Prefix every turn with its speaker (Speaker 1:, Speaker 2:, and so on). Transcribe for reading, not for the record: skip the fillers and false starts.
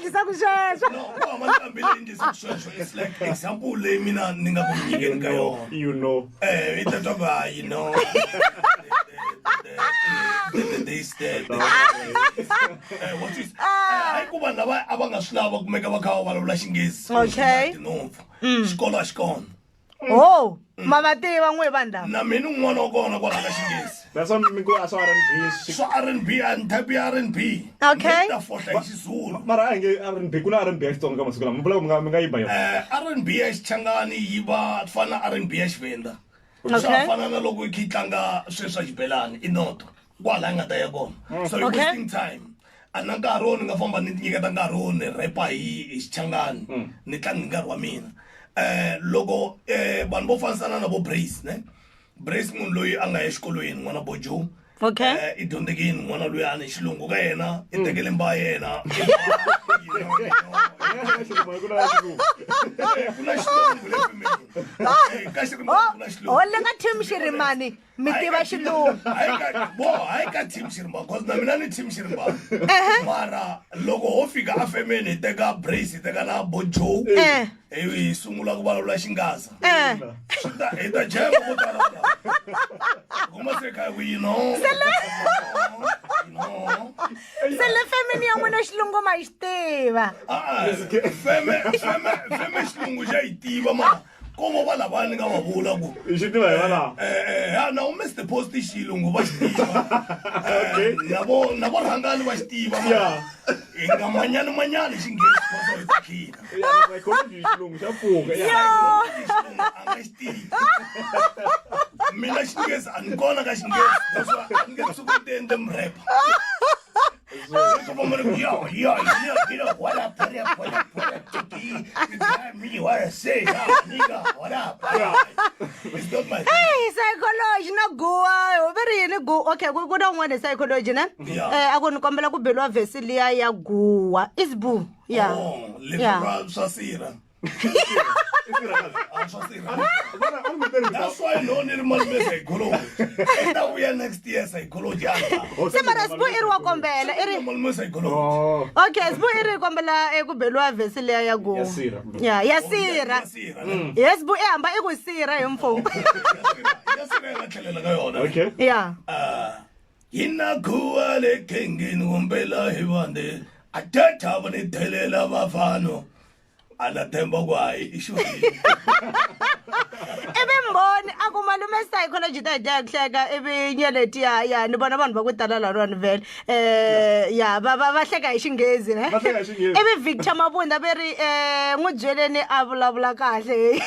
Speaker 1: Ngifisa kushesha.
Speaker 2: No, amanhlambile indisikusheshe. It's like example le mina ningakunikeni kayo.
Speaker 3: You know.
Speaker 2: Ithatha ba, you know. What is ayikuba naba abangasilava kumeka bakhawa balabula Xinghezi.
Speaker 1: Okay.
Speaker 2: Xikolo xikona.
Speaker 1: Oh, mama tiva n'we vandla.
Speaker 2: Na mina un'wana wa kona kwala ka Xinghezi.
Speaker 3: That's what me go as R&B.
Speaker 2: So R&B and type R&B.
Speaker 1: Okay.
Speaker 2: Ta fohla hi Xizulu.
Speaker 3: Mara nge R&B kuna R&B Xitsonga masiku lama. Mbula mi nga yiba yona.
Speaker 2: R&B ya Xichangani yiva fana R&B ya Xivenda.
Speaker 1: Okay.
Speaker 2: Swa fana na loko hi tlanga sweswa xibelani i noto. Kwala nga ta ya kona. So you're wasting time. Ana nkarhi wo ni nga famba ni nyiketa nkarhi wo ni repa hi Xichangani. Ni tlanga nkarhi wa mina. Loko vanhu vo fanisana na vo Brace, ne? Brace munhu loyi a nga ya exikolweni n'wana Bojo.
Speaker 1: Okay.
Speaker 2: I dyondzekini n'wana loyi a ni xilungu ka yena i tekele mba yena. Kuna xilungu le femeni. Ka Xirimani kuna xilungu.
Speaker 1: Oh, le nga Tim Xirimani mi tiva xilungu.
Speaker 2: Hayi ka Tim Xirimani, cause na mina ni Tim Xirimani. Mara loko ho fika a femeni hi teka Brace hi teka na Bojo. Hi sungula ku vulavula Xingaza. Hi ta jema vo tala la. Kuma se ka you know.
Speaker 1: Se le femini ya n'wina xilungu ma xi tiva.
Speaker 2: Feme xilungu xa yi tiva ma komo va lava ni nga va vula ku
Speaker 3: Xi tiva hi wala.
Speaker 2: na u Mr Post xilungu va xi tiva. Na vo rhangani va xi tiva ma hi nga manyani Xinghezi koso hi takhina.
Speaker 3: Psychology xilungu xa pfuka.
Speaker 2: Xilungu a nga xi tivi. Mina Xinghezi a ni kona ka Xinghezi. That's why a ni nge suki ni endle murapa. So I'm gonna be yo, what up, me, what I say, nigga, what up? It's not my
Speaker 1: Hey, psychology na guwa. Very ni guwa. Okay, go down one psychology na. Ako ni kombela ku beliwa vesi liya ya guwa. Is boo. Yeah.
Speaker 2: Oh, liberal Swasira. That's why I know ni psychology. Enda we are next year psychology.
Speaker 1: Se mara sbu iri wa kombela.
Speaker 2: Iri psychology.
Speaker 1: Okay, sbu iri kombela ku beliwa vesi liya ya guwa.
Speaker 3: Yasira.
Speaker 1: Yeah, yasira. Yes, bu ehamba ikusira yemfo.
Speaker 2: Yasira ngathelela ka yona.
Speaker 3: Okay.
Speaker 1: Yeah.
Speaker 2: Yina kuwa le kengeni wombela hivande. Athatha bani thelela bafano. Anathemba kwayi ishoni.
Speaker 1: Ebe mboni akumalume psychology ta ja kuhleka ebe nyeleti ya ni bona vanhu va ku tala la rona vele ya va hleka hi Xinghezi ne
Speaker 3: Va hleka hi Xinghezi.
Speaker 1: ebe Victor Mabunda veri n'wi byeleni a vulavula kahle